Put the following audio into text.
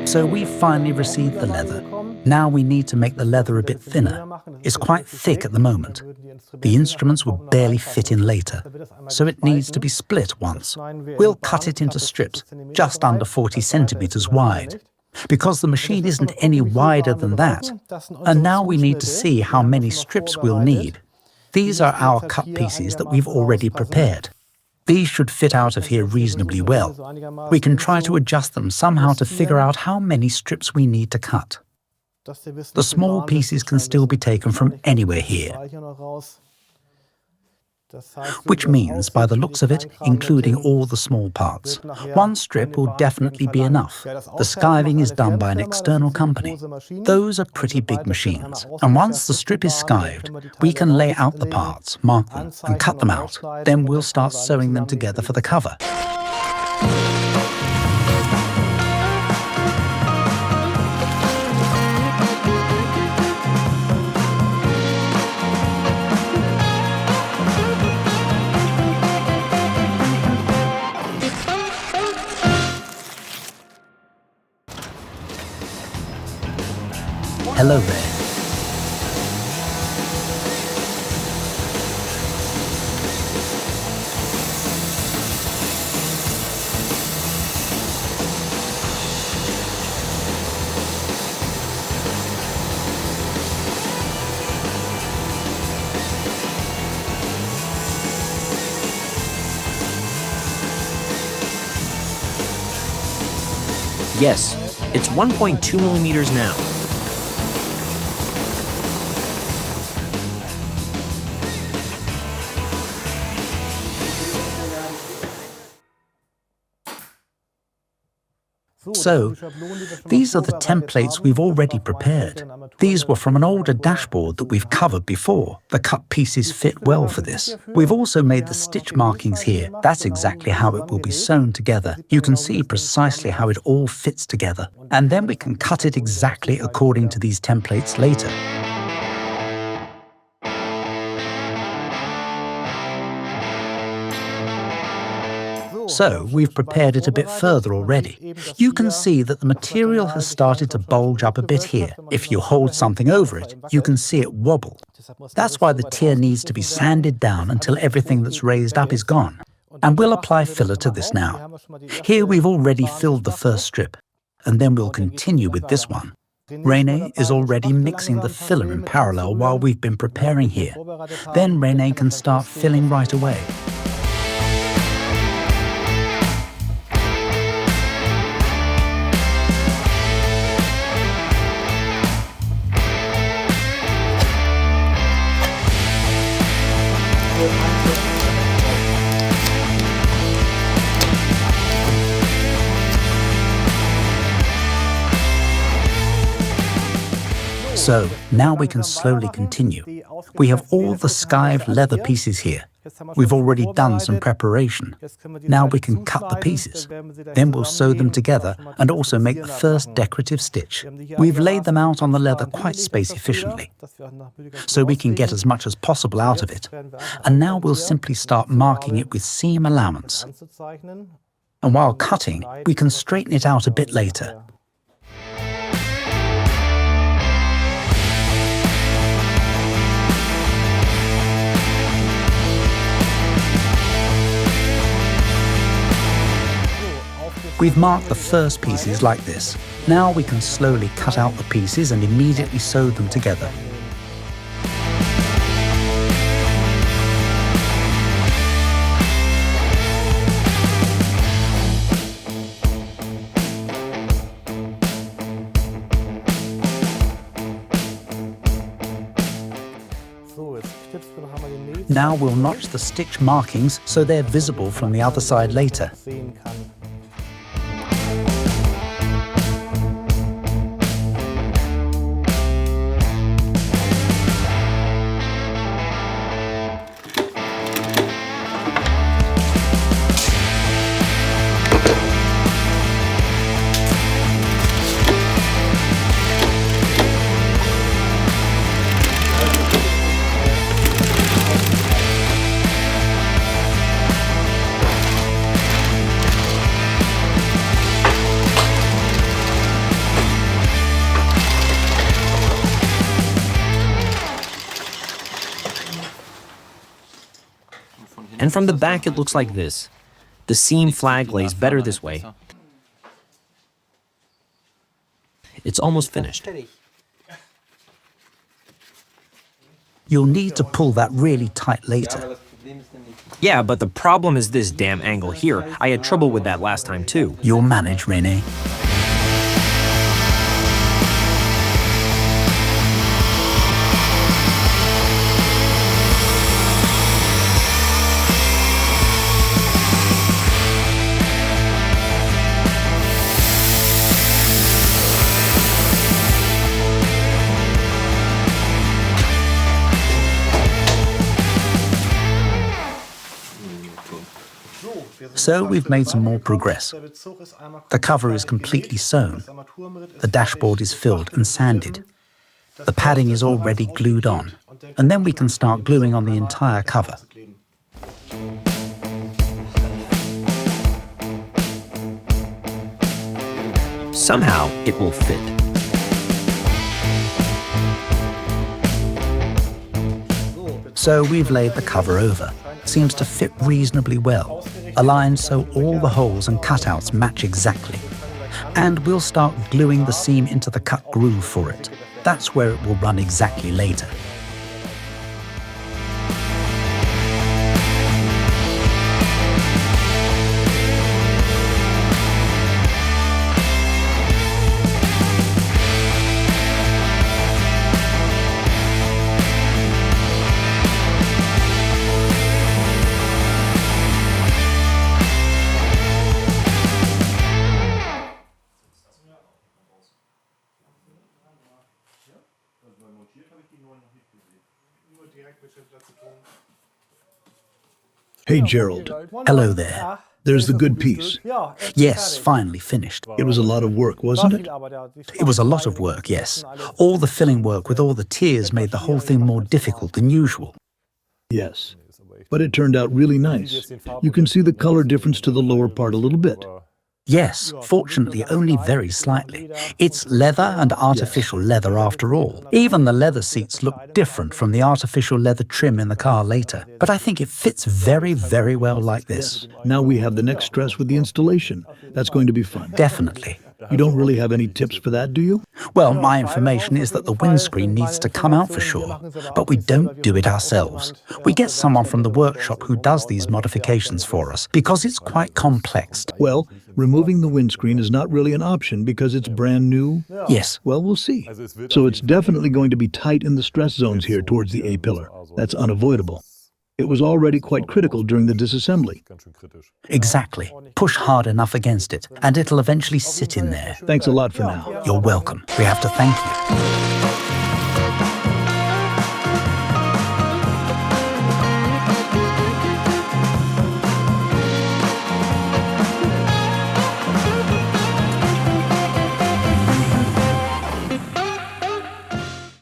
So we've finally received the leather. Now we need to make the leather a bit thinner. It's quite thick at the moment. The instruments will barely fit in later, so it needs to be split once. We'll cut it into strips, just under 40 centimeters wide, because the machine isn't any wider than that. And now we need to see how many strips we'll need. These are our cut pieces that we've already prepared. These should fit out of here reasonably well. We can try to adjust them somehow to figure out how many strips we need to cut. The small pieces can still be taken from anywhere here, which means, by the looks of it, including all the small parts. One strip will definitely be enough. The skiving is done by an external company. Those are pretty big machines. And once the strip is skived, we can lay out the parts, mark them, and cut them out. Then we'll start sewing them together for the cover. Hello there. Yes, it's 1.2 millimeters now. So, these are the templates we've already prepared. These were from an older dashboard that we've covered before. The cut pieces fit well for this. We've also made the stitch markings here. That's exactly how it will be sewn together. You can see precisely how it all fits together. And then we can cut it exactly according to these templates later. So we've prepared it a bit further already. You can see that the material has started to bulge up a bit here. If you hold something over it, you can see it wobble. That's why the tier needs to be sanded down until everything that's raised up is gone. And we'll apply filler to this now. Here we've already filled the first strip, and then we'll continue with this one. René is already mixing the filler in parallel while we've been preparing here. Then René can start filling right away. So, now we can slowly continue. We have all the skived leather pieces here. We've already done some preparation. Now we can cut the pieces. Then we'll sew them together and also make the first decorative stitch. We've laid them out on the leather quite space efficiently, so we can get as much as possible out of it. And now we'll simply start marking it with seam allowance. And while cutting, we can straighten it out a bit later. We've marked the first pieces like this. Now we can slowly cut out the pieces and immediately sew them together. Now we'll notch the stitch markings so they're visible from the other side later. And from the back, it looks like this. The seam flag lays better this way. It's almost finished. You'll need to pull that really tight later. Yeah, but the problem is this damn angle here. I had trouble with that last time too. You'll manage, René. So we've made some more progress. The cover is completely sewn. The dashboard is filled and sanded. The padding is already glued on. And then we can start gluing on the entire cover. Somehow, it will fit. So we've laid the cover over. Seems to fit reasonably well, aligned so all the holes and cutouts match exactly. And we'll start gluing the seam into the cut groove for it. That's where it will run exactly later. Hey, Gerald. Hello there. There's the good piece. Yes, finally finished. It was a lot of work, wasn't it? It was a lot of work, yes. All the filling work with all the tiers made the whole thing more difficult than usual. Yes. But it turned out really nice. You can see the color difference to the lower part a little bit. Yes, fortunately only very slightly. It's leather and artificial leather after all. Even the leather seats look different from the artificial leather trim in the car later. But I think it fits very, very well like this. Now we have the next stress with the installation. That's going to be fun. Definitely. You don't really have any tips for that, do you? Well, my information is that the windscreen needs to come out for sure, but we don't do it ourselves. We get someone from the workshop who does these modifications for us, because it's quite complex. Well, removing the windscreen is not really an option because it's brand new. Yes. Well, we'll see. So it's definitely going to be tight in the stress zones here towards the A-pillar. That's unavoidable. It was already quite critical during the disassembly. Exactly. Push hard enough against it, and it'll eventually sit in there. Thanks a lot for now. You're welcome. We have to thank you.